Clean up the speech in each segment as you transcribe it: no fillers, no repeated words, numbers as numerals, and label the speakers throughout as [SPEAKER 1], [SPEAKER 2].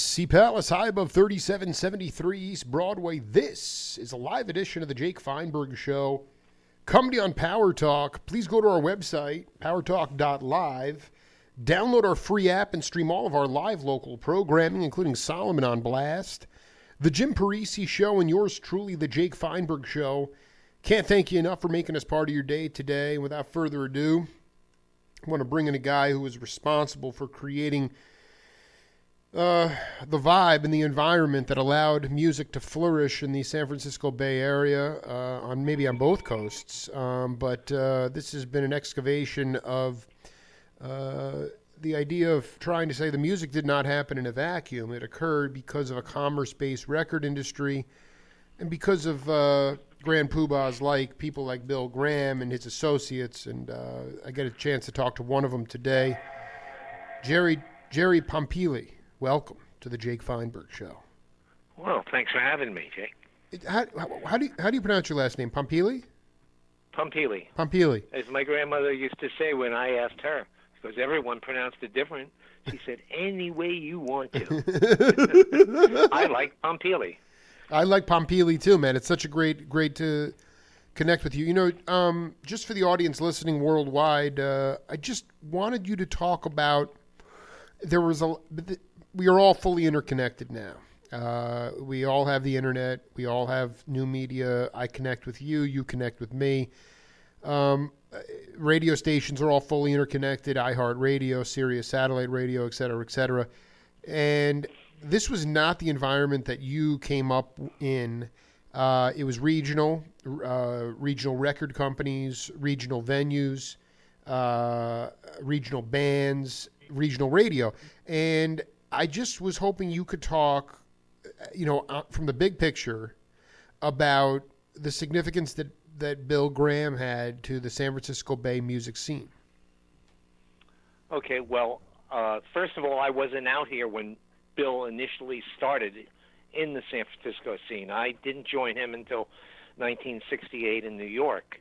[SPEAKER 1] Sea Palace, high above 3773 East Broadway. This is a live edition of the Jake Feinberg Show. Comedy on Power Talk. Please go to our website, powertalk.live. Download our free app and stream all of our live local programming, including Solomon on Blast, The Jim Parisi Show, and yours truly, The Jake Feinberg Show. Can't thank you enough for making us part of your day today. Without further ado, I want to bring in a guy who was responsible for creating the vibe and the environment that allowed music to flourish in the San Francisco Bay Area, on both coasts. But this has been an excavation of the idea of trying to say the music did not happen in a vacuum. It occurred because of a commerce-based record industry and because of grand poobahs like people like Bill Graham and his associates. And I get a chance to talk to one of them today, Jerry Pompili. Welcome to the Jake Feinberg Show.
[SPEAKER 2] Well, thanks for having me, Jake.
[SPEAKER 1] How do you pronounce your last name? Pompili?
[SPEAKER 2] Pompili.
[SPEAKER 1] Pompili.
[SPEAKER 2] As my grandmother used to say when I asked her, because everyone pronounced it different, she said, any way you want to. I like Pompili.
[SPEAKER 1] I like Pompili too, man. It's such a great to connect with you. You know, just for the audience listening worldwide, I just wanted you to talk about, we are all fully interconnected now. We all have the internet. We all have new media. I connect with you. You connect with me. Radio stations are all fully interconnected. iHeartRadio, Sirius Satellite Radio, et cetera, et cetera. And this was not the environment that you came up in. It was regional record companies, regional venues, regional bands, regional radio. And I just was hoping you could talk, from the big picture about the significance that Bill Graham had to the San Francisco Bay music scene.
[SPEAKER 2] Okay, well, first of all, I wasn't out here when Bill initially started in the San Francisco scene. I didn't join him until 1968 in New York.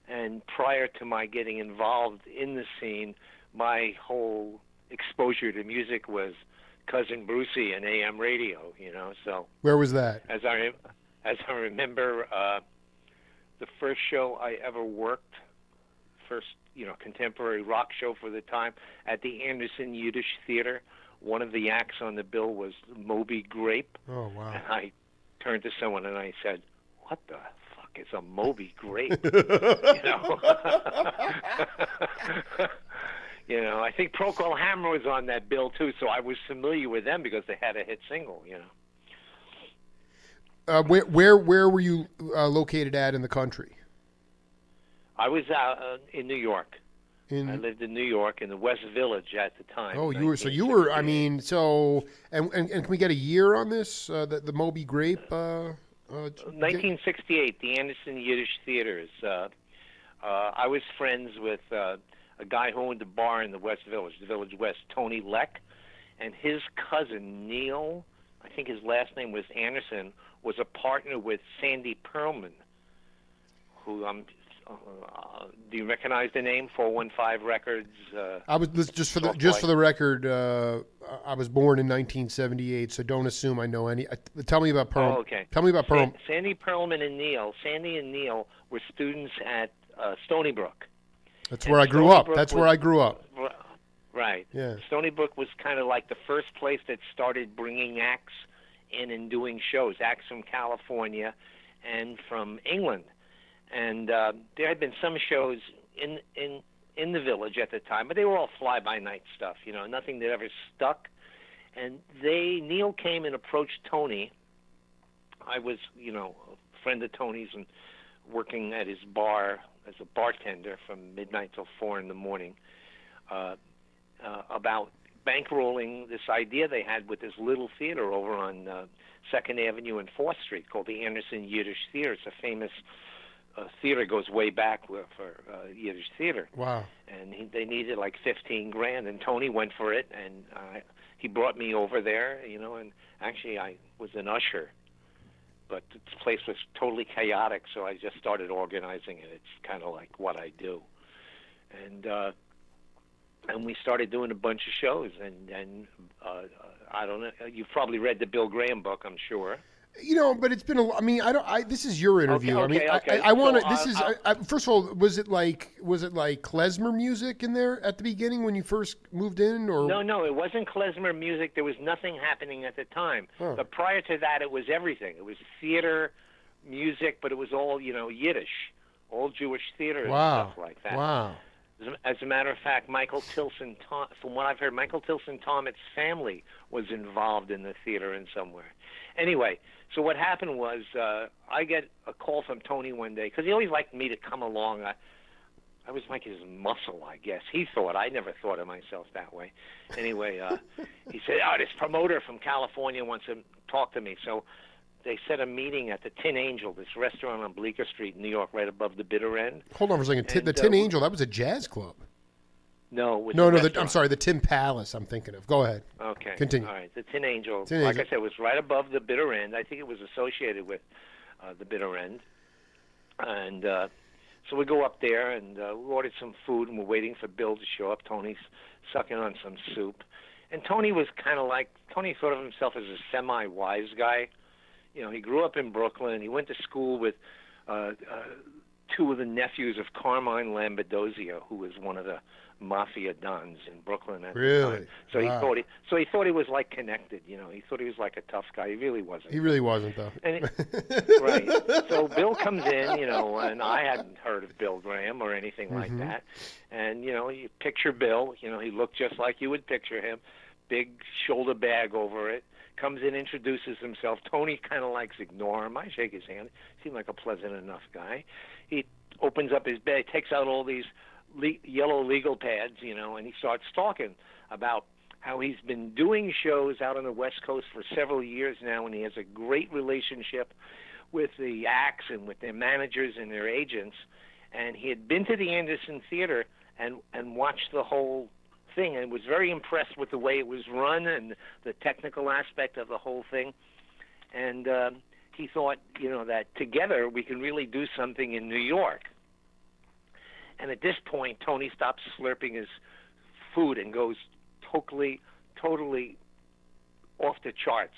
[SPEAKER 2] And prior to my getting involved in the scene, my whole exposure to music was Cousin Brucey and AM radio, So
[SPEAKER 1] where was that?
[SPEAKER 2] As I remember, the first show I ever worked, contemporary rock show for the time, at the Anderson Yiddish Theater. One of the acts on the bill was Moby Grape.
[SPEAKER 1] Oh, wow.
[SPEAKER 2] And I turned to someone and I said, "What the fuck is a Moby Grape?" I think Procol Hammer was on that bill too, so I was familiar with them because they had a hit single.
[SPEAKER 1] Where were you located at in the country?
[SPEAKER 2] I was in New York. I lived in New York in the West Village at the time.
[SPEAKER 1] Oh, you were. I mean, and can we get a year on this? The Moby Grape.
[SPEAKER 2] 1968, the Anderson Yiddish Theaters. I was friends with a guy who owned a bar in the West Village, the Village West, Tony Leck, and his cousin Neil, I think his last name was Anderson, was a partner with Sandy Pearlman, who do you recognize the name? 415 Records.
[SPEAKER 1] I was just for the record. I was born in 1978, so don't assume I know any. Tell me about Pearl.
[SPEAKER 2] Oh, okay.
[SPEAKER 1] Tell me about Pearl.
[SPEAKER 2] Sandy Pearlman and Neil. Sandy and Neil were students at Stony Brook.
[SPEAKER 1] That's where I grew up.
[SPEAKER 2] Right.
[SPEAKER 1] Yeah.
[SPEAKER 2] Stony Brook was kind of like the first place that started bringing acts in and doing shows, acts from California and from England. And there had been some shows in the village at the time, but they were all fly-by-night stuff, nothing that ever stuck. And Neil came and approached Tony. I was, a friend of Tony's and working at his bar as a bartender from midnight till 4 in the morning, about bankrolling this idea they had with this little theater over on 2nd Avenue and 4th Street called the Anderson Yiddish Theater. It's a famous theater, goes way back for Yiddish theater.
[SPEAKER 1] Wow.
[SPEAKER 2] And they needed like $15,000, and Tony went for it, and he brought me over there, and actually I was an usher. But the place was totally chaotic, so I just started organizing it. It's kind of like what I do. And and we started doing a bunch of shows. And I don't know. You've probably read the Bill Graham book, I'm sure.
[SPEAKER 1] But it's been I mean, I don't. This is your interview.
[SPEAKER 2] Okay.
[SPEAKER 1] I want to.
[SPEAKER 2] So
[SPEAKER 1] This is. First of all, was it like klezmer music in there at the beginning when you first moved in, or
[SPEAKER 2] No, it wasn't klezmer music. There was nothing happening at the time.
[SPEAKER 1] Huh.
[SPEAKER 2] But prior to that, it was everything. It was theater, music, but it was all Yiddish, all Jewish theater and stuff like that.
[SPEAKER 1] Wow.
[SPEAKER 2] As a matter of fact, Michael Tilson, from what I've heard, Michael Tilson Thomas' family was involved in the theater in somewhere. Anyway, so what happened was I get a call from Tony one day, because he always liked me to come along. I was like his muscle, I guess. He thought. I never thought of myself that way. Anyway, he said, this promoter from California wants to talk to me. So they set a meeting at the Tin Angel, this restaurant on Bleecker Street in New York, right above the Bitter End.
[SPEAKER 1] Hold on for a second. The Tin Angel, that was a jazz club.
[SPEAKER 2] No, it was
[SPEAKER 1] I'm sorry, the Tin Palace I'm thinking of. Go ahead.
[SPEAKER 2] Okay.
[SPEAKER 1] Continue.
[SPEAKER 2] All right. The Tin Angel,
[SPEAKER 1] Tin
[SPEAKER 2] like
[SPEAKER 1] Angel.
[SPEAKER 2] I said, was right above the Bitter End. I think it was associated with the Bitter End. And so we go up there, and we ordered some food, and we're waiting for Bill to show up. Tony's sucking on some soup. And Tony was kind of like, Tony thought of himself as a semi-wise guy. He grew up in Brooklyn. He went to school with two of the nephews of Carmine Lambadozio, who was one of the mafia dons in Brooklyn at the time. So
[SPEAKER 1] Wow.
[SPEAKER 2] he thought he was like connected. He thought he was like a tough guy. He really wasn't.
[SPEAKER 1] He really wasn't, though.
[SPEAKER 2] Right. So Bill comes in, and I hadn't heard of Bill Graham or anything like that. And you picture Bill. He looked just like you would picture him, big shoulder bag over it. Comes in, introduces himself. Tony kind of likes ignore him. I shake his hand. Seemed like a pleasant enough guy. He opens up his bag, takes out all these yellow legal pads, and he starts talking about how he's been doing shows out on the West Coast for several years now, and he has a great relationship with the acts and with their managers and their agents. And he had been to the Anderson Theater and watched the whole thing, and was very impressed with the way it was run and the technical aspect of the whole thing. And he thought, that together we can really do something in New York. And at this point, Tony stops slurping his food and goes totally off the charts.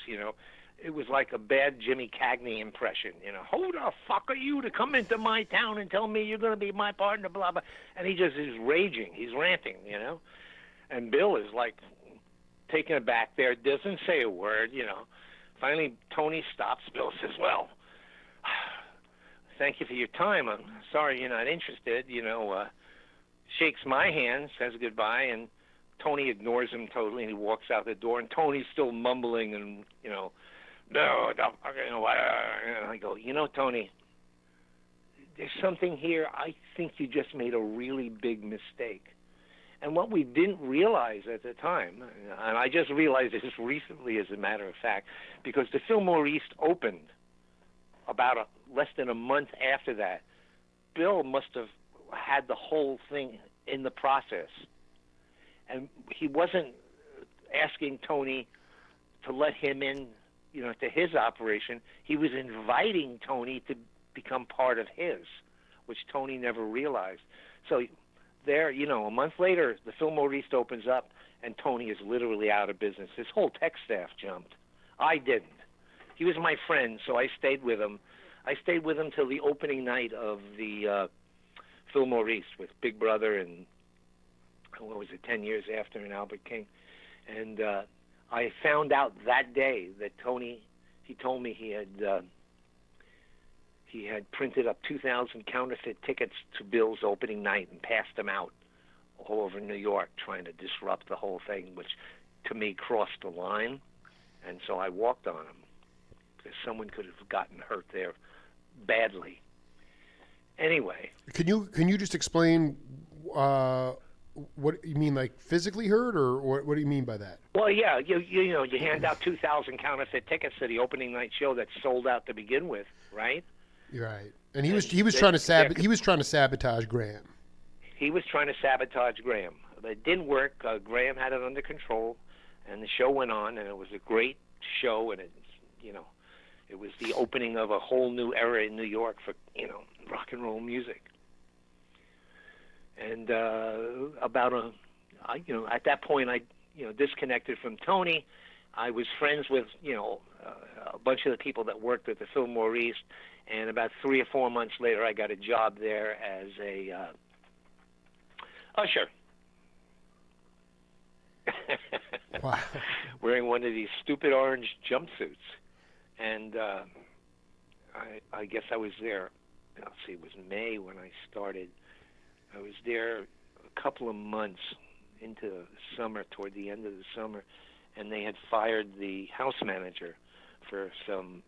[SPEAKER 2] It was like a bad Jimmy Cagney impression. Who the fuck are you to come into my town and tell me you're going to be my partner, blah, blah. And he just is raging. He's ranting, And Bill is like taken aback there, doesn't say a word, Finally, Tony stops. Bill says, well, thank you for your time. I'm sorry you're not interested, shakes my hand, says goodbye, and Tony ignores him totally, and he walks out the door, and Tony's still mumbling and, no, and I go, Tony, there's something here. I think you just made a really big mistake. And what we didn't realize at the time, and I just realized this recently as a matter of fact, because the Fillmore East opened about less than a month after that, Bill must have had the whole thing in the process. And he wasn't asking Tony to let him in, to his operation. He was inviting Tony to become part of his, which Tony never realized. So there, a month later, the Fillmore East opens up, and Tony is literally out of business. His whole tech staff jumped. I didn't. He was my friend, so I stayed with him. I stayed with him till the opening night of the Fillmore East with Big Brother and, 10 years after in Albert King. And I found out that day that Tony, he told me he had printed up 2,000 counterfeit tickets to Bill's opening night and passed them out all over New York, trying to disrupt the whole thing, which to me crossed the line. And so I walked on him, because someone could have gotten hurt there badly. Anyway.
[SPEAKER 1] Can you just explain what you mean, like physically hurt, or what do you mean by that?
[SPEAKER 2] Well, yeah, you hand out 2,000 counterfeit tickets to the opening night show that sold out to begin with, right?
[SPEAKER 1] You're right. And he was trying to sabotage Graham.
[SPEAKER 2] He was trying to sabotage Graham. But it didn't work. Graham had it under control, and the show went on, and it was a great show, and it was the opening of a whole new era in New York for rock and roll music. And about at that point, I disconnected from Tony. I was friends with, a bunch of the people that worked at the Fillmore East, and about 3 or 4 months later, I got a job there as a usher.
[SPEAKER 1] Wow.
[SPEAKER 2] Wearing one of these stupid orange jumpsuits. And I guess I was there, let's see, it was May when I started. I was there a couple of months into the summer, toward the end of the summer, and they had fired the house manager for some,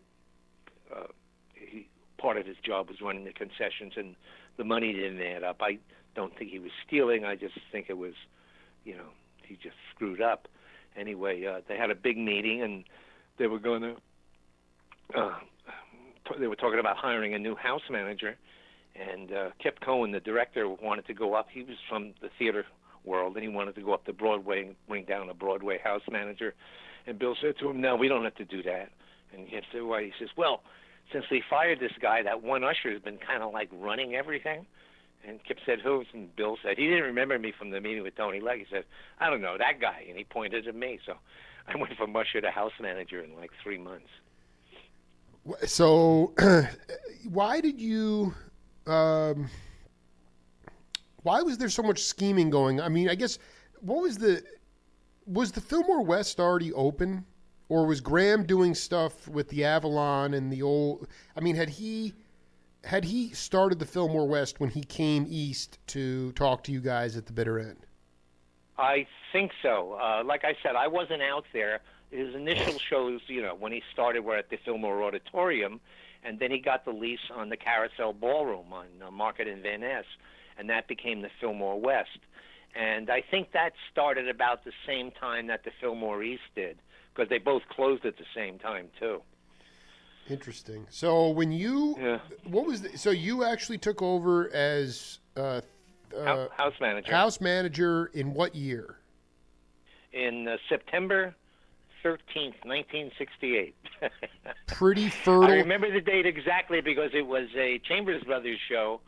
[SPEAKER 2] part of his job was running the concessions, and the money didn't add up. I don't think he was stealing. I just think it was, he just screwed up. Anyway, they had a big meeting, and they were going to, they were talking about hiring a new house manager, and Kip Cohen, the director, wanted to go up. He was from the theater world, and he wanted to go up to Broadway and bring down a Broadway house manager. And Bill said to him, "No, we don't have to do that." And he said, "Why?" He says, "Well, since they fired this guy, that one usher has been kind of like running everything." And Kip said, "Who?" And Bill said, he didn't remember me from the meeting with Tony Legg. He said, "I don't know, that guy." And he pointed at me. So I went from usher to house manager in like 3 months.
[SPEAKER 1] So why did you why was there so much scheming going? I mean, I guess, was the Fillmore West already open, or was Graham doing stuff with the Avalon and the old, I mean, had he started the Fillmore West when he came east to talk to you guys at the bitter end?
[SPEAKER 2] I think so. Like I said, I wasn't out there. His initial shows, when he started, were at the Fillmore Auditorium, and then he got the lease on the Carousel Ballroom on Market and Van Ness, and that became the Fillmore West. And I think that started about the same time that the Fillmore East did, because they both closed at the same time, too.
[SPEAKER 1] Interesting. So when you, so you actually took over as
[SPEAKER 2] house manager.
[SPEAKER 1] House manager in what year?
[SPEAKER 2] In September 13th, 1968.
[SPEAKER 1] Pretty fertile.
[SPEAKER 2] I remember the date exactly because it was a Chambers Brothers show,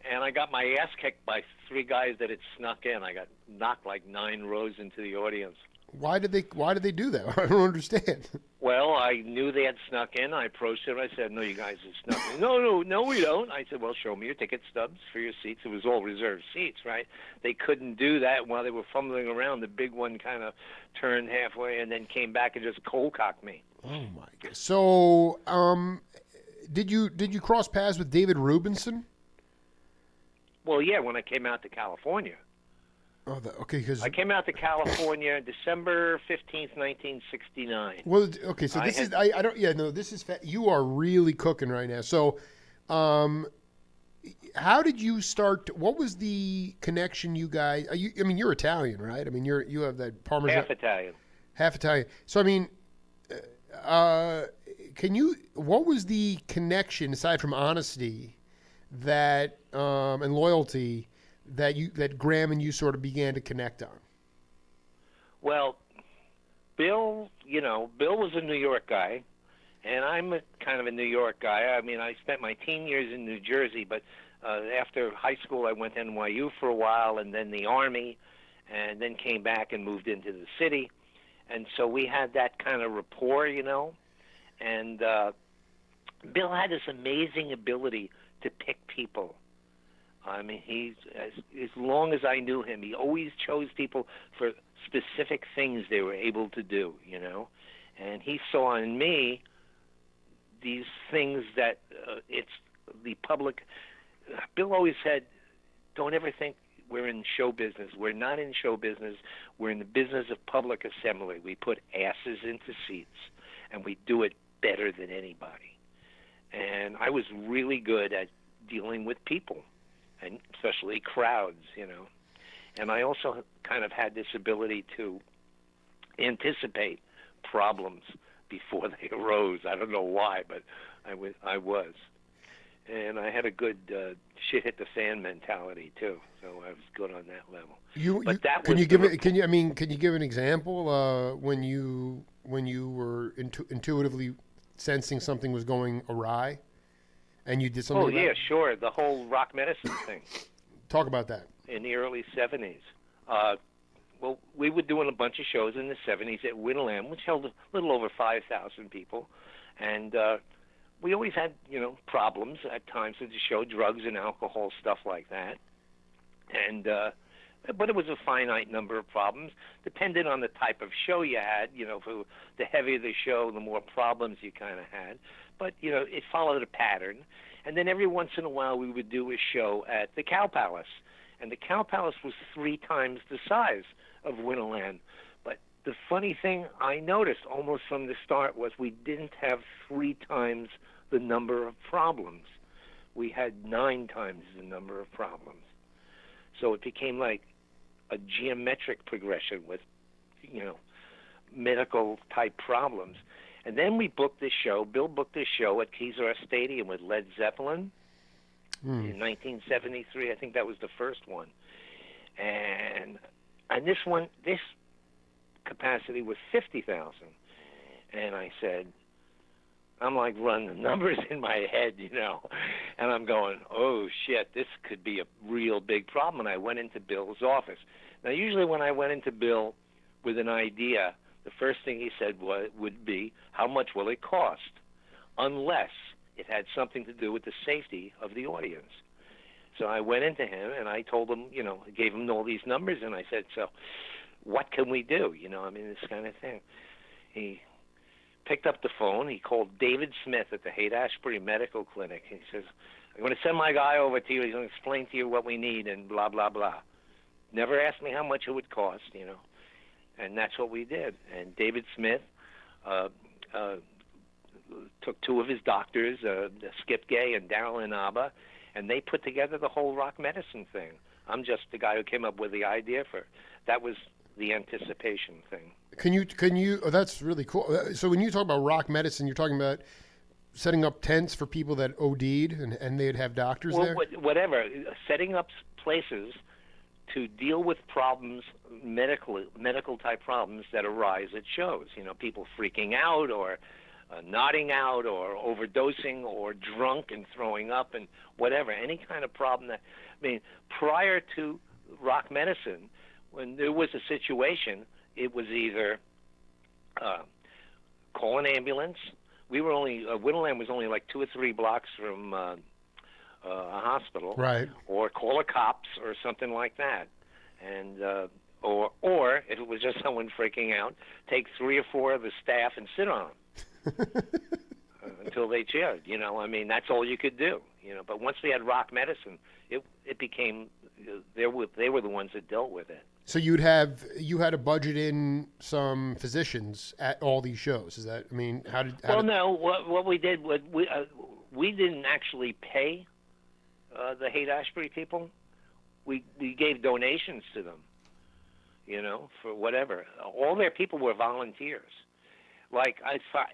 [SPEAKER 2] and I got my ass kicked by 3 guys that had snuck in. I got knocked like 9 rows into the audience.
[SPEAKER 1] Why did they do that? I don't understand.
[SPEAKER 2] Well, I knew they had snuck in. I approached them. I said, "No, you guys have snuck in." No, we don't. I said, "Well, show me your ticket stubs for your seats." It was all reserved seats, right? They couldn't do that while they were fumbling around. The big one kind of turned halfway and then came back and just cold-cocked me.
[SPEAKER 1] Oh, my God. So, did you cross paths with David Rubinson?
[SPEAKER 2] Well, yeah, when I came out to California.
[SPEAKER 1] Oh, okay. Because
[SPEAKER 2] I came out to California December 15th, 1969.
[SPEAKER 1] Well, okay. So this is I don't. Yeah, no. This is you are really cooking right now. So, how did you start? What was the connection you guys? I mean, you're Italian, right? I mean, you have that Parmesan.
[SPEAKER 2] Half Italian.
[SPEAKER 1] Half Italian. So, I mean, what was the connection aside from honesty that and loyalty that Graham and you sort of began to connect on?
[SPEAKER 2] Well, Bill was a New York guy, and I'm kind of a New York guy. I mean, I spent my teen years in New Jersey, but after high school I went to NYU for a while, and then the Army, and then came back and moved into the city. And so we had that kind of rapport, and Bill had this amazing ability to pick people. I mean, as long as I knew him, he always chose people for specific things they were able to do, And he saw in me these things that it's the public. Bill always said, "Don't ever think we're in show business. We're not in show business. We're in the business of public assembly. We put asses into seats, and we do it better than anybody." And I was really good at dealing with people, and especially crowds, And I also kind of had this ability to anticipate problems before they arose. I don't know why, but I was. And I had a good shit hit the fan mentality too, so I was good on that level. Can you give an example when you were intuitively sensing something was going awry? And you did something. Oh, yeah, sure. The whole rock medicine thing.
[SPEAKER 1] Talk about that.
[SPEAKER 2] In the early 70s. Well, we were doing a bunch of shows in the 70s at Winterland, which held a little over 5,000 people. And we always had, problems at times at the show, drugs and alcohol, stuff like that. And but it was a finite number of problems, depending on the type of show you had. For the heavier the show, the more problems you kind of had. But, it followed a pattern. And then every once in a while we would do a show at the Cow Palace. And the Cow Palace was 3 times the size of Winterland. But the funny thing I noticed almost from the start was we didn't have 3 times the number of problems. We had 9 times the number of problems. So it became like a geometric progression with, medical type problems. And then we booked this show. Bill booked this show at Kezar Stadium with Led Zeppelin in 1973. I think that was the first one. And this capacity was 50,000. And I said, I'm like running the numbers in my head, and I'm going, oh, shit, this could be a real big problem. And I went into Bill's office. Now, usually when I went into Bill with an idea, the first thing he said would be, how much will it cost? Unless it had something to do with the safety of the audience. So I went into him and I told him, gave him all these numbers, and I said, so what can we do? This kind of thing. He picked up the phone. He called David Smith at the Haight-Ashbury Medical Clinic. He says, I'm going to send my guy over to you. He's going to explain to you what we need and blah, blah, blah. Never asked me how much it would cost, And that's what we did. And David Smith took 2 of his doctors, Skip Gay and Darrell Inaba, and they put together the whole rock medicine thing. I'm just the guy who came up with the idea for that was the anticipation thing.
[SPEAKER 1] Can you? Oh, that's really cool. So when you talk about rock medicine, you're talking about setting up tents for people that OD'd, and they'd have doctors there.
[SPEAKER 2] Whatever, setting up places to deal with problems, medical type problems that arise at shows. People freaking out or nodding out or overdosing or drunk and throwing up and whatever, any kind of problem that, prior to rock medicine, when there was a situation, it was either call an ambulance. We were Winterland was only like 2 or 3 blocks from a hospital,
[SPEAKER 1] right? Or
[SPEAKER 2] call a cops or something like that, and or if it was just someone freaking out, take 3 or 4 of the staff and sit on them until they cheered. That's all you could do. But once we had rock medicine, it became they were the ones that dealt with it.
[SPEAKER 1] So you had to budget in some physicians at all these shows. Is that?
[SPEAKER 2] No. What we did was we didn't actually pay the Haight-Ashbury people. We gave donations to them, for whatever. All their people were volunteers. Like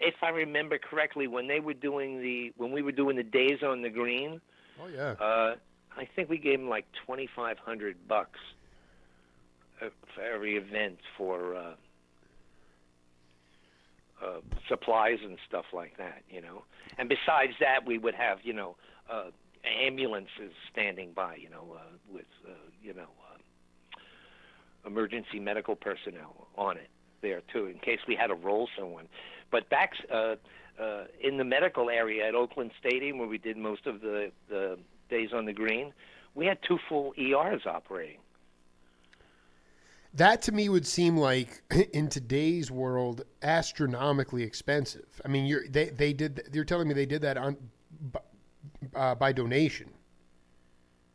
[SPEAKER 2] if I remember correctly, when we were doing the Days on the Green.
[SPEAKER 1] Oh yeah.
[SPEAKER 2] I think we gave them like $2,500 for every event for supplies and stuff like that, And besides that, we would have, ambulances standing by, with, emergency medical personnel on it there too, in case we had to roll someone. But back in the medical area at Oakland Stadium, where we did most of the Days on the Green, we had 2 full ERs operating.
[SPEAKER 1] That to me would seem like, in today's world, astronomically expensive. You're telling me they did that by donation.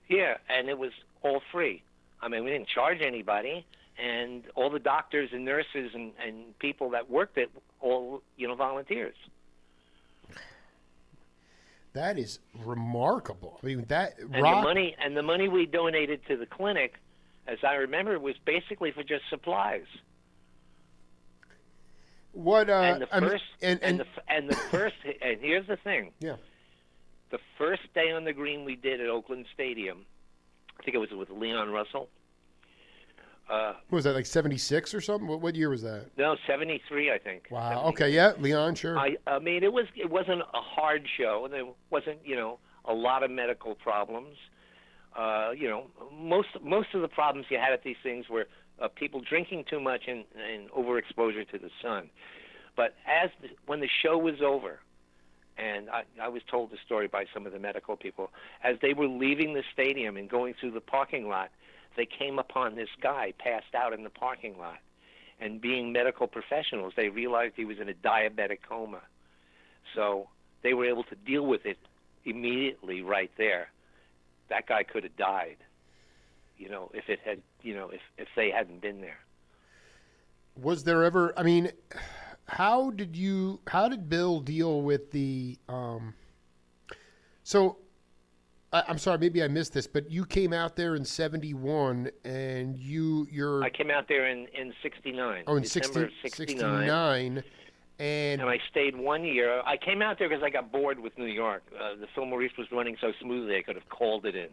[SPEAKER 2] Yeah, and it was all free. We didn't charge anybody, and all the doctors and nurses and people that worked it, all volunteers.
[SPEAKER 1] That is remarkable.
[SPEAKER 2] The money we donated to the clinic, as I remember, was basically for just supplies. And here's the thing.
[SPEAKER 1] Yeah.
[SPEAKER 2] The first day on the Green we did at Oakland Stadium, I think it was with Leon Russell.
[SPEAKER 1] What was that, like 76 or something? What year was that?
[SPEAKER 2] No, 73, I think.
[SPEAKER 1] Wow. Okay. Yeah, Leon, sure.
[SPEAKER 2] It wasn't a hard show. There wasn't, a lot of medical problems. Most of the problems you had at these things were of people drinking too much and overexposure to the sun. But when the show was over, and I was told the story by some of the medical people, as they were leaving the stadium and going through the parking lot, they came upon this guy passed out in the parking lot. And being medical professionals, they realized he was in a diabetic coma. So they were able to deal with it immediately right there. That guy could have died, if it had, if they hadn't been there.
[SPEAKER 1] Was there ever, I mean, how did Bill deal with the, I'm sorry, maybe I missed this, but you came out there in 71 and
[SPEAKER 2] I came out there in 69.
[SPEAKER 1] Oh, in
[SPEAKER 2] December of
[SPEAKER 1] 69. And
[SPEAKER 2] I stayed 1 year. I came out there because I got bored with New York. The Fillmore East was running so smoothly I could have called it in.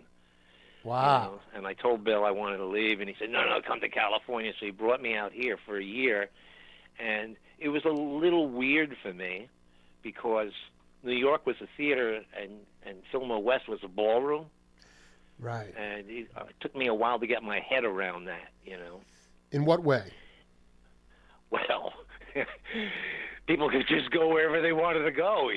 [SPEAKER 1] Wow.
[SPEAKER 2] And I told Bill I wanted to leave, and he said, no, come to California. So he brought me out here for a year. And it was a little weird for me because New York was a theater and Fillmore West was a ballroom.
[SPEAKER 1] Right.
[SPEAKER 2] And it took me a while to get my head around that,
[SPEAKER 1] In what way?
[SPEAKER 2] Well, people could just go wherever they wanted to go,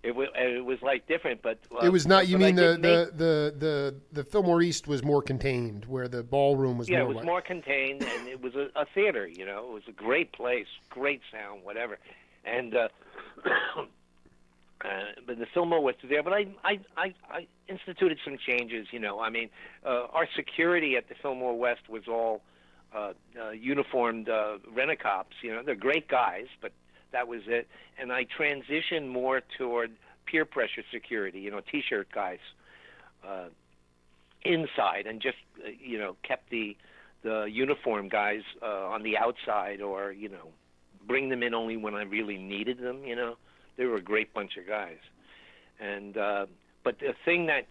[SPEAKER 2] It was like different, but
[SPEAKER 1] it was not. You mean the Fillmore East was more contained, where the ballroom was more.
[SPEAKER 2] Yeah, it was more contained, and it was a theater. It was a great place, great sound, whatever, and but the Fillmore was there. But I instituted some changes. Our security at the Fillmore West was all uniformed rent-a-cops. They're great guys, but that was it. And I transitioned more toward peer pressure security, T-shirt guys inside, and just, kept the uniform guys on the outside, or, bring them in only when I really needed them, They were a great bunch of guys. And but the thing that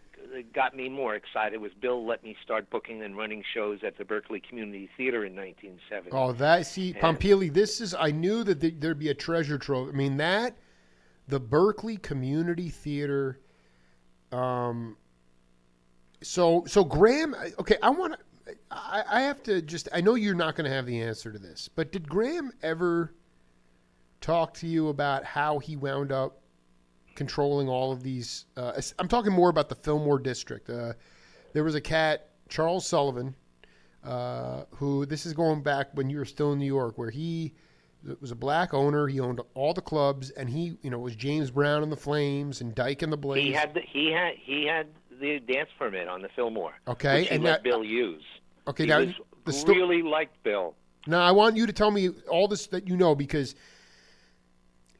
[SPEAKER 2] got me more excited was Bill let me start booking and running shows at the Berkeley Community Theater in 1970.
[SPEAKER 1] Oh, Pompili, I knew that there'd be a treasure trove. I mean, the Berkeley Community Theater. So Graham, okay, I have to I know you're not going to have the answer to this, but did Graham ever talk to you about how he wound up controlling all of these? I'm talking more about the Fillmore district. There was a cat, Charles Sullivan, who, this is going back when you were still in New York, where he was a black owner. He owned all the clubs, and he, was James Brown and the Flames and Dyke and the Blaze.
[SPEAKER 2] He had the dance permit on the Fillmore.
[SPEAKER 1] Okay,
[SPEAKER 2] which he let Bill use.
[SPEAKER 1] Okay,
[SPEAKER 2] he really liked Bill.
[SPEAKER 1] Now I want you to tell me all this that because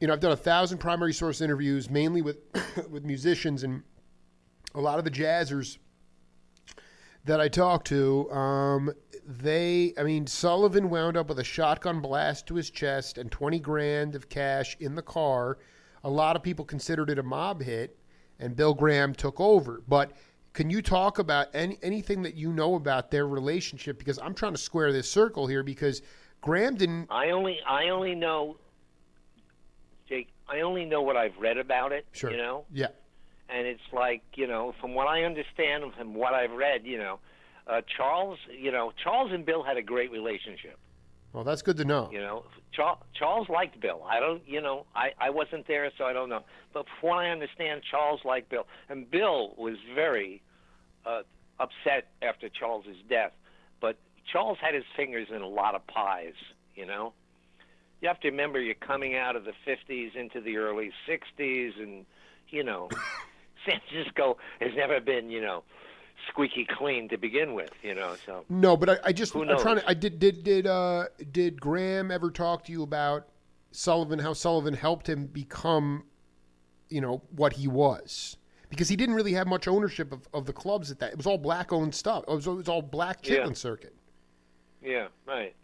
[SPEAKER 1] I've done 1,000 primary source interviews, mainly with with musicians, and a lot of the jazzers that I talk to, Sullivan wound up with a shotgun blast to his chest and $20,000 of cash in the car. A lot of people considered it a mob hit, and Bill Graham took over. But can you talk about anything that you know about their relationship? Because I'm trying to square this circle here, because Graham didn't.
[SPEAKER 2] I only know, Jake. I only know what I've read about it.
[SPEAKER 1] Sure. Yeah.
[SPEAKER 2] And it's like, from what I understand and from what I've read, Charles and Bill had a great relationship.
[SPEAKER 1] Well, that's good to know.
[SPEAKER 2] Charles liked Bill. I wasn't there, so I don't know. But from what I understand, Charles liked Bill. And Bill was very upset after Charles's death. But Charles had his fingers in a lot of pies, You have to remember, you're coming out of the 50s into the early 60s, and, San Francisco has never been, squeaky clean to begin with, So
[SPEAKER 1] no, but I'm trying
[SPEAKER 2] to.
[SPEAKER 1] Did Graham ever talk to you about Sullivan? How Sullivan helped him become, what he was? Because he didn't really have much ownership of the clubs at that. It was all black owned stuff. It was all black Chitlin circuit.
[SPEAKER 2] Yeah, right.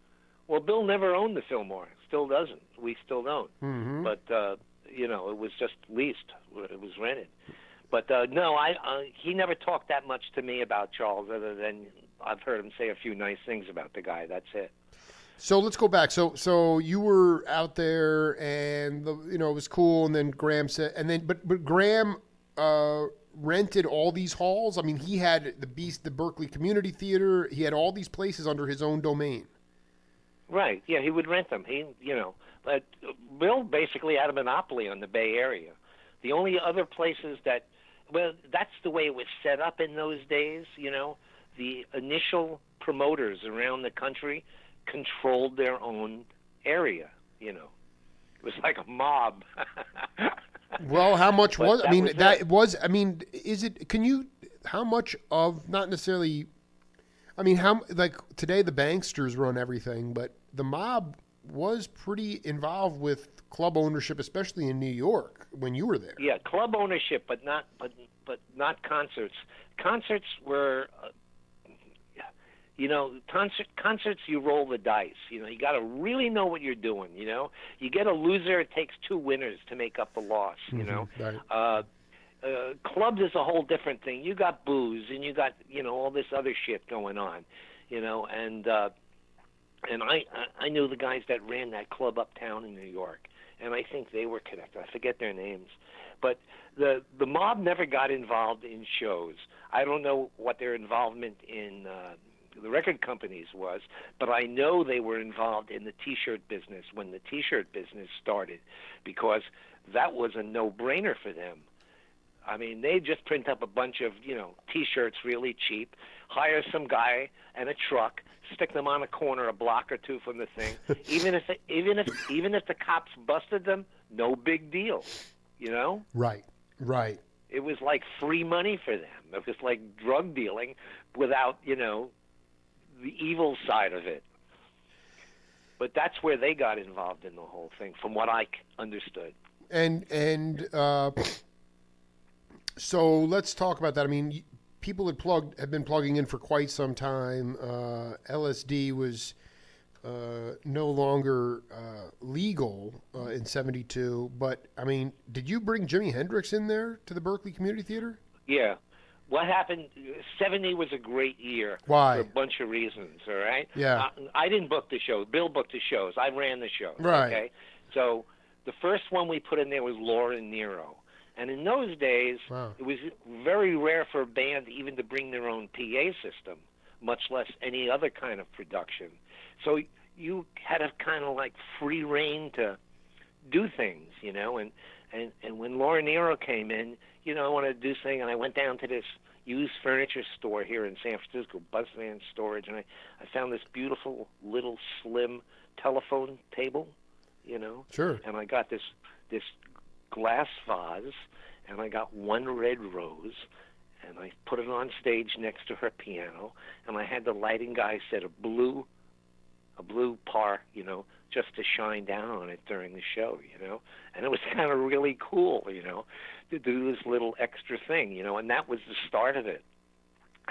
[SPEAKER 2] Well, Bill never owned the Fillmore. Still doesn't. We still don't.
[SPEAKER 1] Mm-hmm.
[SPEAKER 2] But it was just leased. It was rented. But no, he never talked that much to me about Charles, other than I've heard him say a few nice things about the guy. That's it.
[SPEAKER 1] So let's go back. So you were out there, and it was cool. And then Graham said, but Graham rented all these halls. I mean, he had the Berkeley Community Theater. He had all these places under his own domain.
[SPEAKER 2] Right. Yeah, he would rent them. But Bill basically had a monopoly on the Bay Area. The only other places that's the way it was set up in those days. The initial promoters around the country controlled their own area. It was like a mob.
[SPEAKER 1] Well, how much was? I mean, I mean, is it? Can you? How much of? Not necessarily. I mean, how like today the banksters run everything, but the mob was pretty involved with club ownership, especially in New York when you were there.
[SPEAKER 2] Yeah, club ownership, but not concerts. Concerts were. Concerts, you roll the dice. You got to really know what you're doing. You get a loser, it takes two winners to make up the loss.
[SPEAKER 1] Right.
[SPEAKER 2] Clubs is a whole different thing. You got booze and you got all this other shit going on. And I knew the guys that ran that club uptown in New York, and I think they were connected. I forget their names, but the mob never got involved in shows. I don't know what their involvement in the record companies was, but I know they were involved in the T-shirt business when the T-shirt business started, because that was a no-brainer for them. I mean, they just print up a bunch of T-shirts really cheap, hire some guy and a truck, stick them on a corner a block or two from the thing. even if the cops busted them, no big deal.
[SPEAKER 1] Right.
[SPEAKER 2] It was like free money for them. It was like drug dealing without the evil side of it. But that's where they got involved in the whole thing, from what I understood.
[SPEAKER 1] And so let's talk about that. I mean, people have been plugging in for quite some time. LSD was no longer legal in '72. But I mean, did you bring Jimi Hendrix in there to the Berkeley Community Theater?
[SPEAKER 2] Yeah. What happened? '70 was a great year.
[SPEAKER 1] Why?
[SPEAKER 2] For a bunch of reasons. All right.
[SPEAKER 1] Yeah.
[SPEAKER 2] I didn't book the shows. Bill booked the shows. I ran the shows.
[SPEAKER 1] Right.
[SPEAKER 2] Okay. So the first one we put in there was Laura Nero. And in those days,
[SPEAKER 1] Wow.
[SPEAKER 2] It was very rare for a band even to bring their own PA system, much less any other kind of production. So you had a kind of like free reign to do things, And when Laura Nero came in, I wanted to do something, and I went down to this used furniture store here in San Francisco, Buzz Van Storage, and I found this beautiful little slim telephone table,
[SPEAKER 1] Sure.
[SPEAKER 2] And I got this glass vase, and I got one red rose, and I put it on stage next to her piano, and I had the lighting guy set a blue par, just to shine down on it during the show, and it was kind of really cool, to do this little extra thing, and that was the start of it.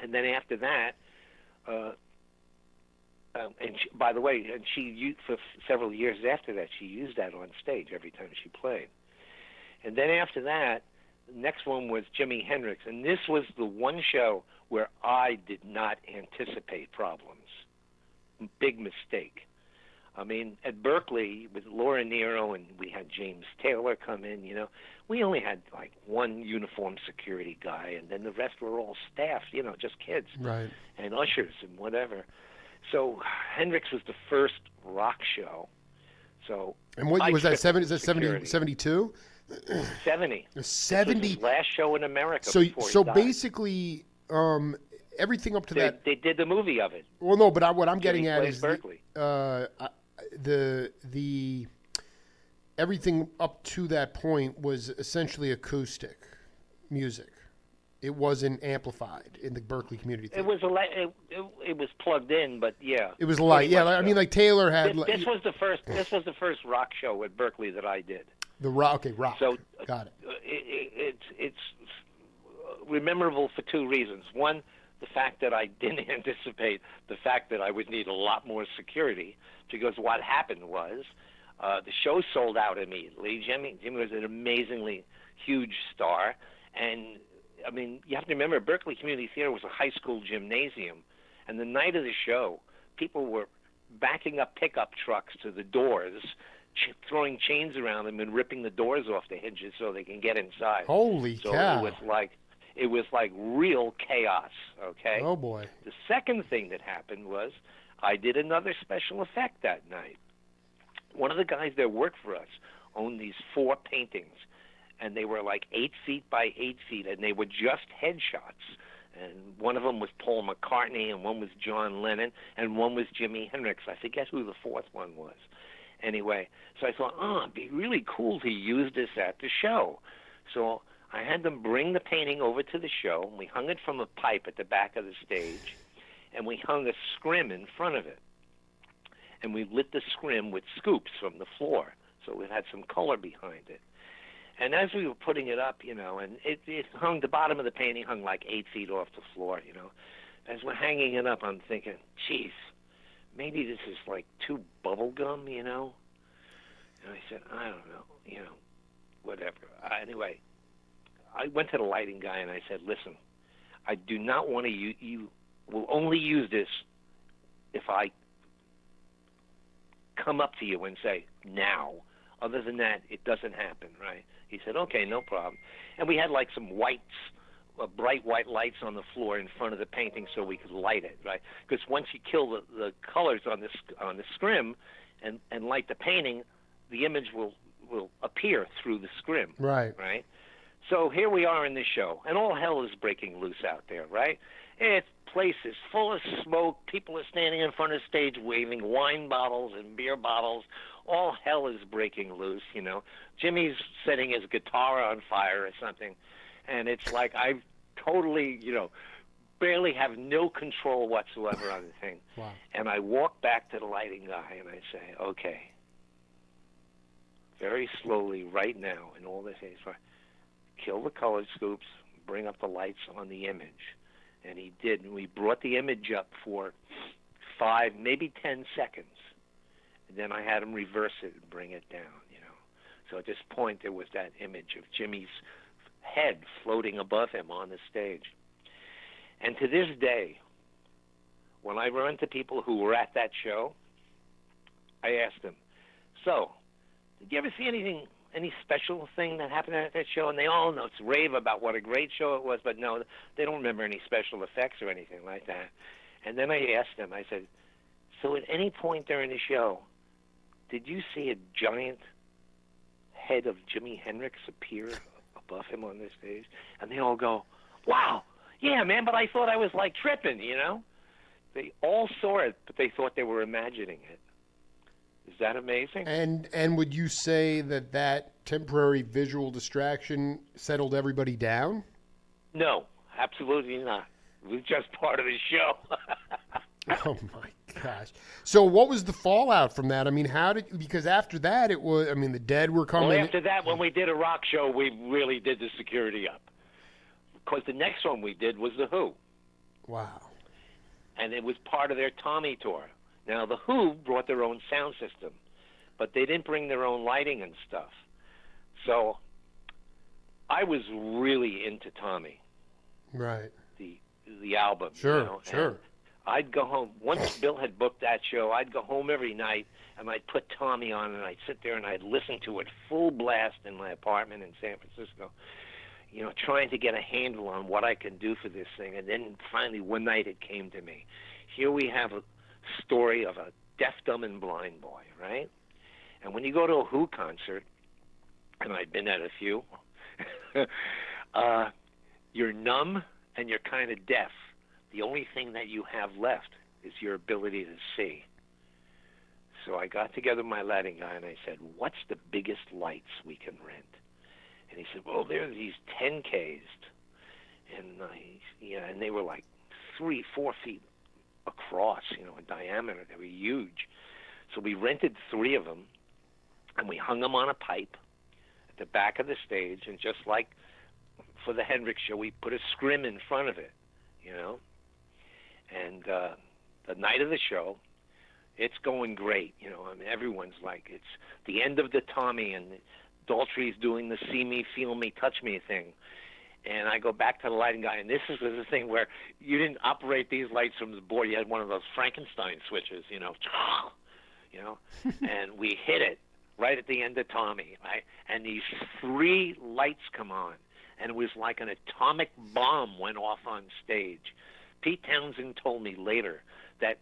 [SPEAKER 2] And then after that, by the way, and she used, for several years after that, she used that on stage every time she played. And then after that, the next one was Jimi Hendrix, and this was the one show where I did not anticipate problems. Big mistake. I mean, at Berkeley, with Laura Nero, and we had James Taylor come in, we only had like one uniformed security guy, and then the rest were all staff, just kids.
[SPEAKER 1] Right.
[SPEAKER 2] And ushers and whatever. So Hendrix was the first rock show. So.
[SPEAKER 1] And what was that, 70? Is that 72?
[SPEAKER 2] 70.
[SPEAKER 1] 70.
[SPEAKER 2] This was his last show in America.
[SPEAKER 1] So
[SPEAKER 2] before he died.
[SPEAKER 1] Basically, everything up to that.
[SPEAKER 2] They did the movie of it.
[SPEAKER 1] Well, no, but what I'm getting at is
[SPEAKER 2] Berkeley.
[SPEAKER 1] the everything up to that point was essentially acoustic music. It wasn't amplified in the Berkeley Community Theater.
[SPEAKER 2] It was plugged in, but yeah.
[SPEAKER 1] It was light. Yeah, I mean, like Taylor had.
[SPEAKER 2] This was the first. This was the first rock show at Berkeley that I did.
[SPEAKER 1] The rock. Okay, rock.
[SPEAKER 2] So
[SPEAKER 1] got it.
[SPEAKER 2] It's memorable for two reasons. One, the fact that I didn't anticipate the fact that I would need a lot more security, because what happened was the show sold out immediately. Jimmy was an amazingly huge star, and I mean, you have to remember, Berkeley Community Theater was a high school gymnasium, and the night of the show, people were backing up pickup trucks to the doors, throwing chains around them and ripping the doors off the hinges so they can get inside.
[SPEAKER 1] Holy cow.
[SPEAKER 2] So It was like real chaos, okay?
[SPEAKER 1] Oh, boy.
[SPEAKER 2] The second thing that happened was I did another special effect that night. One of the guys that worked for us owned these 4 paintings, and they were like 8 feet by 8 feet, and they were just headshots. And one of them was Paul McCartney, and one was John Lennon, and one was Jimi Hendrix. I forget who the 4th one was. Anyway, so I thought, it'd be really cool to use this at the show. So I had them bring the painting over to the show, and we hung it from a pipe at the back of the stage, and we hung a scrim in front of it. And we lit the scrim with scoops from the floor, so it had some color behind it. And as we were putting it up, and it hung, the bottom of the painting hung like 8 feet off the floor, As we're hanging it up, I'm thinking, geez, maybe this is like too bubble gum, And I said, I don't know, whatever. Anyway, I went to the lighting guy and I said, listen, I do not want to use, you will only use this if I come up to you and say, now. Other than that, it doesn't happen, right? He said, okay, no problem. And we had like some whites, bright white lights on the floor in front of the painting so we could light it, right? Because once you kill the colors on the scrim and light the painting, the image will appear through the scrim,
[SPEAKER 1] Right.
[SPEAKER 2] Right? So here we are in this show, and all hell is breaking loose out there, right? It's place is full of smoke. People are standing in front of the stage waving wine bottles and beer bottles. All hell is breaking loose, Jimmy's setting his guitar on fire or something. And it's like I totally, barely have no control whatsoever on the thing.
[SPEAKER 1] Wow.
[SPEAKER 2] And I walk back to the lighting guy and I say, okay, very slowly right now in all this age, kill the color scoops, bring up the lights on the image. And he did, and we brought the image up for 5, maybe 10 seconds. And then I had him reverse it and bring it down, So at this point, there was that image of Jimmy's head floating above him on the stage. And to this day, when I run into people who were at that show, I ask them, so, did you ever see any special thing that happened at that show? And they all know, it's rave about what a great show it was, but no, they don't remember any special effects or anything like that. And then I asked them, I said, so at any point during the show, did you see a giant head of Jimi Hendrix appear above him on the stage? And they all go, wow, yeah, man, but I thought I was like tripping, They all saw it, but they thought they were imagining it. Is that amazing?
[SPEAKER 1] And would you say that temporary visual distraction settled everybody down?
[SPEAKER 2] No, absolutely not. It was just part of the show.
[SPEAKER 1] Oh my gosh! So what was the fallout from that? I mean, because after that it was. I mean, the Dead were coming.
[SPEAKER 2] Well, after that, when we did a rock show, we really did the security up. Because the next one we did was the Who.
[SPEAKER 1] Wow.
[SPEAKER 2] And it was part of their Tommy tour. Now, the Who brought their own sound system, but they didn't bring their own lighting and stuff. So I was really into Tommy.
[SPEAKER 1] Right.
[SPEAKER 2] The album.
[SPEAKER 1] Sure, sure.
[SPEAKER 2] And I'd go home. Once Bill had booked that show, I'd go home every night, and I'd put Tommy on, and I'd sit there and I'd listen to it full blast in my apartment in San Francisco, trying to get a handle on what I can do for this thing. And then finally one night it came to me. Here we have a story of a deaf, dumb, and blind boy, right? And when you go to a Who concert, and I've been at a few, you're numb and you're kind of deaf. The only thing that you have left is your ability to see. So I got together my lighting guy and I said, what's the biggest lights we can rent? And he said, well, there are these 10Ks. And they were like 3-4 feet across, in diameter. They were huge. So we rented 3 of them, and we hung them on a pipe at the back of the stage, and just like for the Hendrix show, we put a scrim in front of it, And the night of the show, it's going great, everyone's like, it's the end of the Tommy, and Daltrey's doing the see me, feel me, touch me thing. And I go back to the lighting guy, and this is the thing where you didn't operate these lights from the board. You had one of those Frankenstein switches, and we hit it right at the end of Tommy, right? And these 3 lights come on, and it was like an atomic bomb went off on stage. Pete Townsend told me later that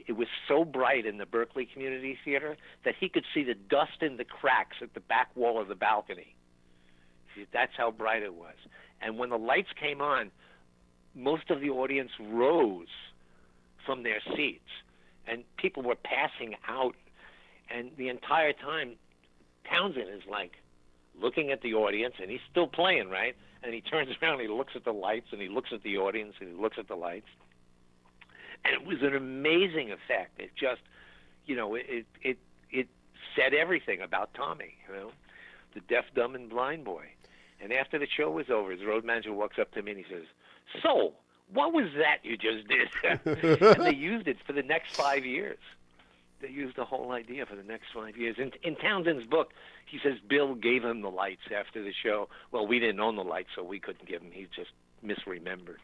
[SPEAKER 2] it was so bright in the Berkeley Community Theater that he could see the dust in the cracks at the back wall of the balcony. That's how bright it was. And when the lights came on, most of the audience rose from their seats, and people were passing out. And the entire time, Townsend is like looking at the audience, and he's still playing, right? And he turns around, and he looks at the lights, and he looks at the audience, and he looks at the lights. And it was an amazing effect. It just, it said everything about Tommy, the deaf, dumb, and blind boy. And after the show was over, his road manager walks up to me and he says, "So, what was that you just did?" And they used it for the next 5 years. They used the whole idea for the next 5 years. In Townsend's book, he says Bill gave him the lights after the show. Well, we didn't own the lights, so we couldn't give him. He just misremembered.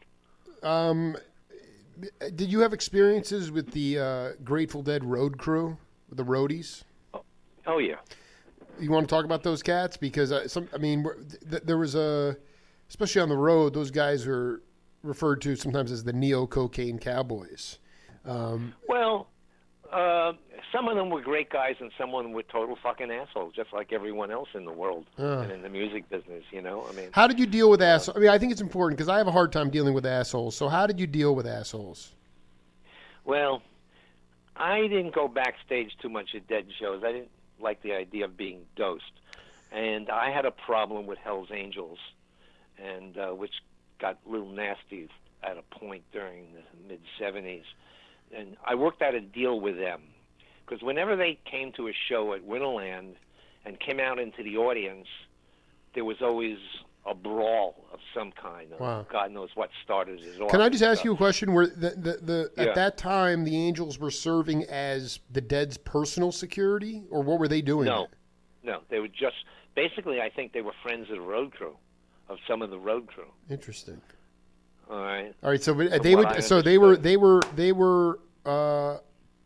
[SPEAKER 1] Did you have experiences with the Grateful Dead road crew, the roadies?
[SPEAKER 2] Oh yeah.
[SPEAKER 1] You want to talk about those cats? Because there was especially on the road, those guys are referred to sometimes as the neo-cocaine cowboys.
[SPEAKER 2] Well, some of them were great guys, and some of them were total fucking assholes, just like everyone else in the world and in the music business.
[SPEAKER 1] How did you deal with assholes? I think it's important because I have a hard time dealing with assholes. So how did you deal with assholes?
[SPEAKER 2] Well, I didn't go backstage too much at Dead shows. I didn't like the idea of being dosed, and I had a problem with Hell's Angels, and which got a little nasty at a point during the mid-'70s. And I worked out a deal with them, because whenever they came to a show at Winterland and came out into the audience, there was always a brawl of some kind.
[SPEAKER 1] Wow.
[SPEAKER 2] God knows what started it off.
[SPEAKER 1] Can I just ask you a question? Where at that time, the Angels were serving as the Dead's personal security, or what were they doing?
[SPEAKER 2] No, they were just basically. I think they were friends of the road crew, of some of the road crew.
[SPEAKER 1] Interesting.
[SPEAKER 2] All right.
[SPEAKER 1] So they would. So they were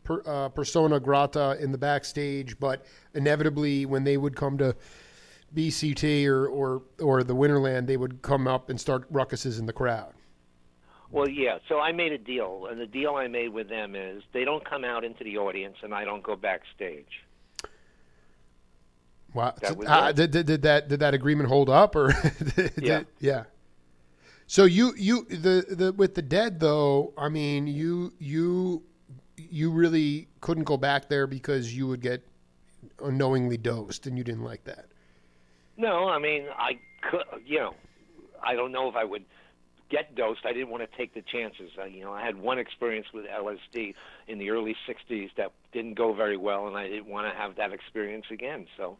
[SPEAKER 1] persona grata in the backstage, but inevitably when they would come to BCT or the Winterland, they would come up and start ruckuses in the crowd.
[SPEAKER 2] Well, yeah. So I made a deal, and the deal I made with them is they don't come out into the audience, and I don't go backstage.
[SPEAKER 1] Wow. Did that agreement hold up, or?
[SPEAKER 2] Yeah.
[SPEAKER 1] Yeah. So the with the Dead though, I mean, you really couldn't go back there because you would get unknowingly dosed, and you didn't like that.
[SPEAKER 2] No, I mean, I could, I don't know if I would get dosed. I didn't want to take the chances. I had one experience with LSD in the early 60s that didn't go very well, and I didn't want to have that experience again. So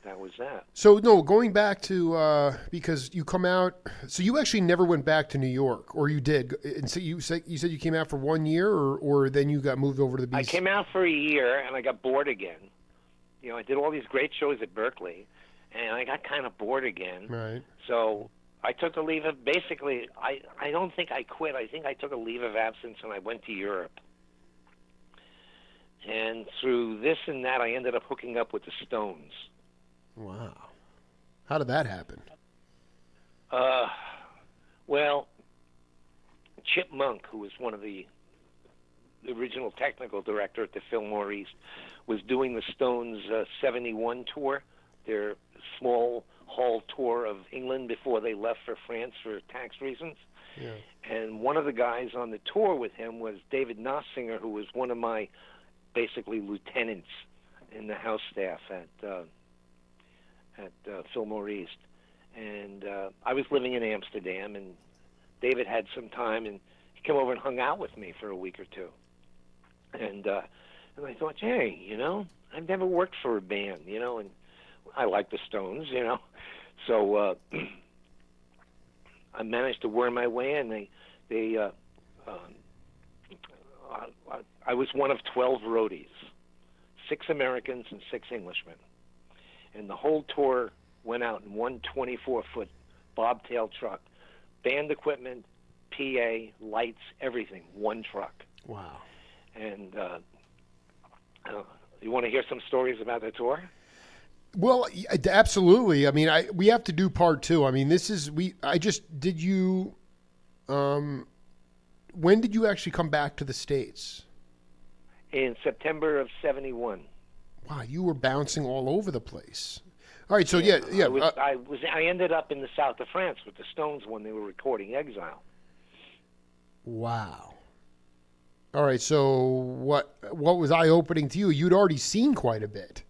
[SPEAKER 2] that was that.
[SPEAKER 1] So, no, going back to, because you come out, so you actually never went back to New York, or you did. And so you said you came out for 1 year, or then you got moved over to the BC?
[SPEAKER 2] I came out for a year, and I got bored again. I did all these great shows at Berkeley, and I got kind of bored again.
[SPEAKER 1] Right.
[SPEAKER 2] So I took a leave of, basically, I don't think I quit. I think I took a leave of absence, and I went to Europe. And through this and that, I ended up hooking up with the Stones.
[SPEAKER 1] Wow. How did that happen?
[SPEAKER 2] Well, Chip Monk, who was one of the original technical director at the Fillmore East, was doing the Stones' 71 tour, their small hall tour of England before they left for France for tax reasons.
[SPEAKER 1] Yeah.
[SPEAKER 2] And one of the guys on the tour with him was David Nossinger, who was one of my basically lieutenants in the house staff at Fillmore East. And I was living in Amsterdam, and David had some time, and he came over and hung out with me for a week or two. And I thought, hey, I've never worked for a band, and I like the Stones, So I managed to worm my way in. I was one of 12 roadies, 6 Americans and 6 Englishmen. And the whole tour went out in one 24-foot bobtail truck, band equipment, PA, lights, everything, one truck.
[SPEAKER 1] Wow.
[SPEAKER 2] And you want to hear some stories about the tour?
[SPEAKER 1] Well, absolutely. I mean, we have to do part two. I mean, did you, when did you actually come back to the States?
[SPEAKER 2] In September of '71.
[SPEAKER 1] Wow, you were bouncing all over the place. All right, so
[SPEAKER 2] I ended up in the south of France with the Stones when they were recording Exile.
[SPEAKER 1] Wow. All right, so what was eye-opening to you? You'd already seen quite a bit.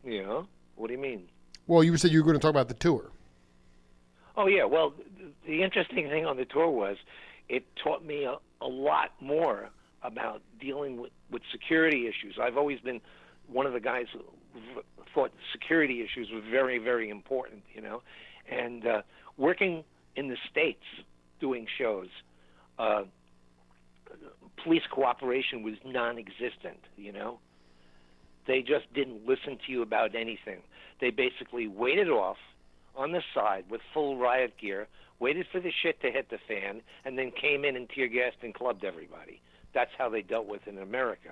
[SPEAKER 2] Yeah. What do you mean?
[SPEAKER 1] Well, you said you were going to talk about the tour.
[SPEAKER 2] Oh yeah. Well, the interesting thing on the tour was it taught me a lot more about dealing with security issues. I've always been one of the guys who thought security issues were very, very important, and working in the States doing shows, police cooperation was non-existent, They just didn't listen to you about anything. They basically waited off on the side with full riot gear, waited for the shit to hit the fan, and then came in and tear-gassed and clubbed everybody. That's how they dealt with it in America.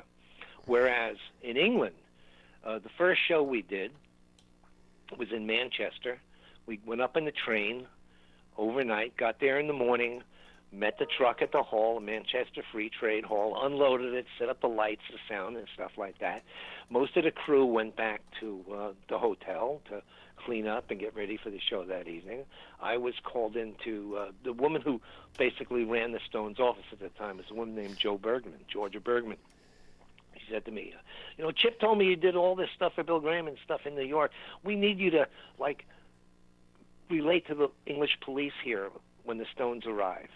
[SPEAKER 2] Whereas in England, the first show we did was in Manchester. We went up in the train overnight, got there in the morning, met the truck at the hall, Manchester Free Trade Hall, unloaded it, set up the lights, the sound, and stuff like that. Most of the crew went back to the hotel to clean up and get ready for the show that evening. I was called into the woman who basically ran the Stones office at the time was a woman named Georgia Bergman. She said to me, Chip told me you did all this stuff for Bill Graham and stuff in New York. We need you to, relate to the English police here when the Stones arrive.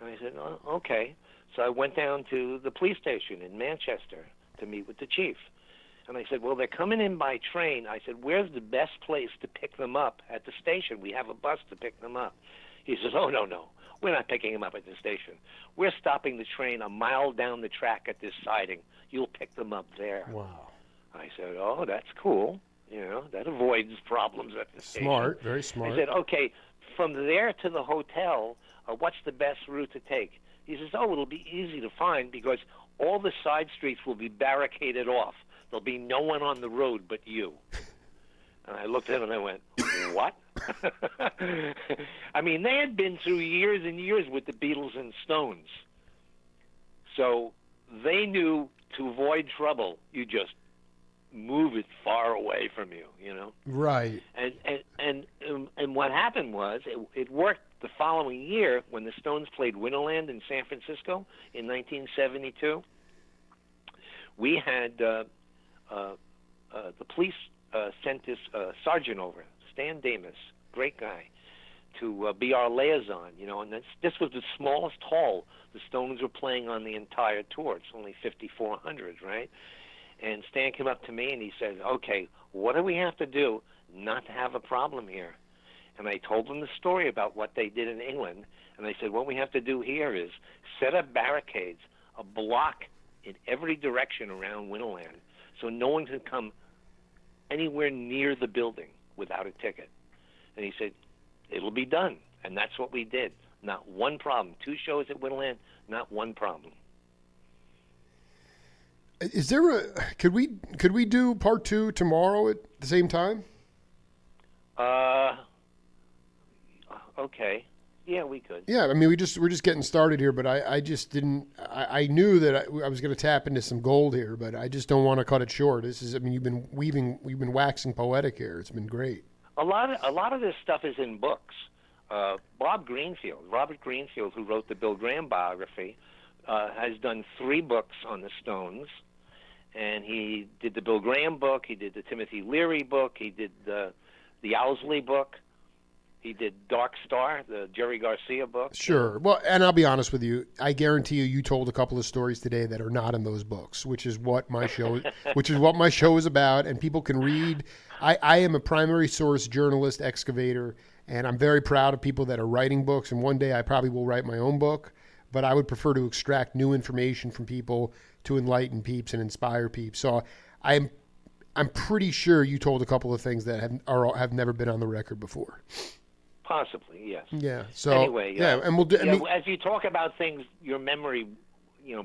[SPEAKER 2] And I said, oh, okay. So I went down to the police station in Manchester to meet with the chief. And I said, well, they're coming in by train. I said, where's the best place to pick them up at the station? We have a bus to pick them up. He says, oh, no. We're not picking them up at the station. We're stopping the train a mile down the track at this siding. You'll pick them up there.
[SPEAKER 1] Wow.
[SPEAKER 2] I said, oh, that's cool. That avoids problems at the station.
[SPEAKER 1] Smart, very smart.
[SPEAKER 2] I said, okay, from there to the hotel, what's the best route to take? He says, oh, it'll be easy to find because all the side streets will be barricaded off. There'll be no one on the road but you. And I looked at him and I went, what? I mean, they had been through years and years with the Beatles and Stones. So they knew to avoid trouble, you just move it far away from you,
[SPEAKER 1] Right.
[SPEAKER 2] And what happened was it worked the following year when the Stones played Winterland in San Francisco in 1972. We had the police sent this sergeant over, Stan Damus, great guy, to be our liaison, and this was the smallest hall the Stones were playing on the entire tour. It's only 5,400, right? And Stan came up to me and he said, okay, what do we have to do not to have a problem here? And I told him the story about what they did in England, and I said, what we have to do here is set up barricades, a block in every direction around Winterland, so no one can come anywhere near the building without a ticket. And he said, it'll be done. And that's what we did. Not one problem. 2 shows at Winterland, not one problem.
[SPEAKER 1] Is there could we do part 2 tomorrow at the same time?
[SPEAKER 2] Okay. Yeah, we could.
[SPEAKER 1] Yeah, I mean, we're just getting started here, but I just didn't. I knew that I was going to tap into some gold here, but I just don't want to cut it short. You've been waxing poetic here. It's been great.
[SPEAKER 2] A lot of this stuff is in books. Robert Greenfield, who wrote the Bill Graham biography, has done 3 books on the Stones, and he did the Bill Graham book, he did the Timothy Leary book, he did the Owsley book. He did Dark Star, the Jerry Garcia book.
[SPEAKER 1] Sure. Well, and I'll be honest with you. I guarantee you told a couple of stories today that are not in those books, which is what my show is about. And people can read. I am a primary source journalist, excavator, and I'm very proud of people that are writing books. And one day I probably will write my own book, but I would prefer to extract new information from people to enlighten peeps and inspire peeps. So I'm pretty sure you told a couple of things that have never been on the record before.
[SPEAKER 2] Possibly, yes.
[SPEAKER 1] Yeah. So
[SPEAKER 2] anyway,
[SPEAKER 1] and we'll do.
[SPEAKER 2] As you talk about things, your memory,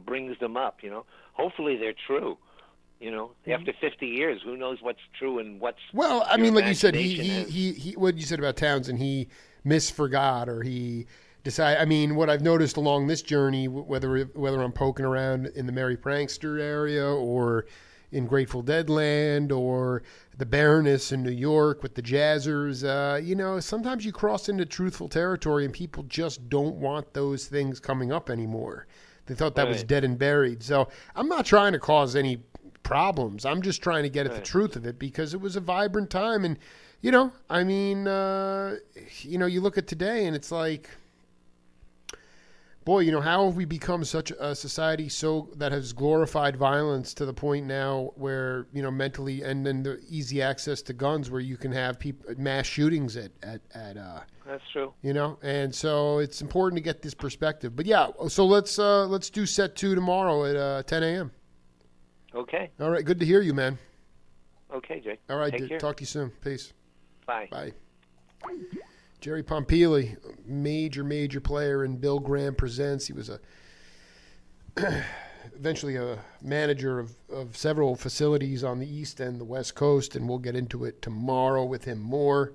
[SPEAKER 2] brings them up. Hopefully they're true. After 50 years, who knows what's true and what's
[SPEAKER 1] Well, I
[SPEAKER 2] your
[SPEAKER 1] mean, like you said,
[SPEAKER 2] imagination
[SPEAKER 1] he what you said about Townsend, he misforgot or he decided. I mean, what I've noticed along this journey, whether I'm poking around in the Merry Prankster area or in Grateful Dead land or the Baroness in New York with the Jazzers, sometimes you cross into truthful territory and people just don't want those things coming up anymore. They thought that was
[SPEAKER 2] Right.
[SPEAKER 1] dead and buried. So I'm not trying to cause any problems. I'm just trying to get at the
[SPEAKER 2] Right.
[SPEAKER 1] truth of it because it was a vibrant time. And, you look at today and it's like, boy, how have we become such a society that has glorified violence to the point now where, mentally, and then the easy access to guns where you can have mass shootings
[SPEAKER 2] That's true.
[SPEAKER 1] and so it's important to get this perspective. But yeah, so let's do set 2 tomorrow at 10 a.m.
[SPEAKER 2] Okay.
[SPEAKER 1] All right, good to hear you, man.
[SPEAKER 2] Okay, Jay.
[SPEAKER 1] All right,
[SPEAKER 2] Take care.
[SPEAKER 1] talk to you soon. Peace.
[SPEAKER 2] Bye.
[SPEAKER 1] Bye. Jerry Pompili, major player in Bill Graham Presents. He was eventually a manager of several facilities on the East and the West Coast, and we'll get into it tomorrow with him more.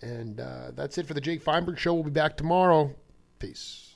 [SPEAKER 1] And that's it for the Jake Feinberg Show. We'll be back tomorrow. Peace.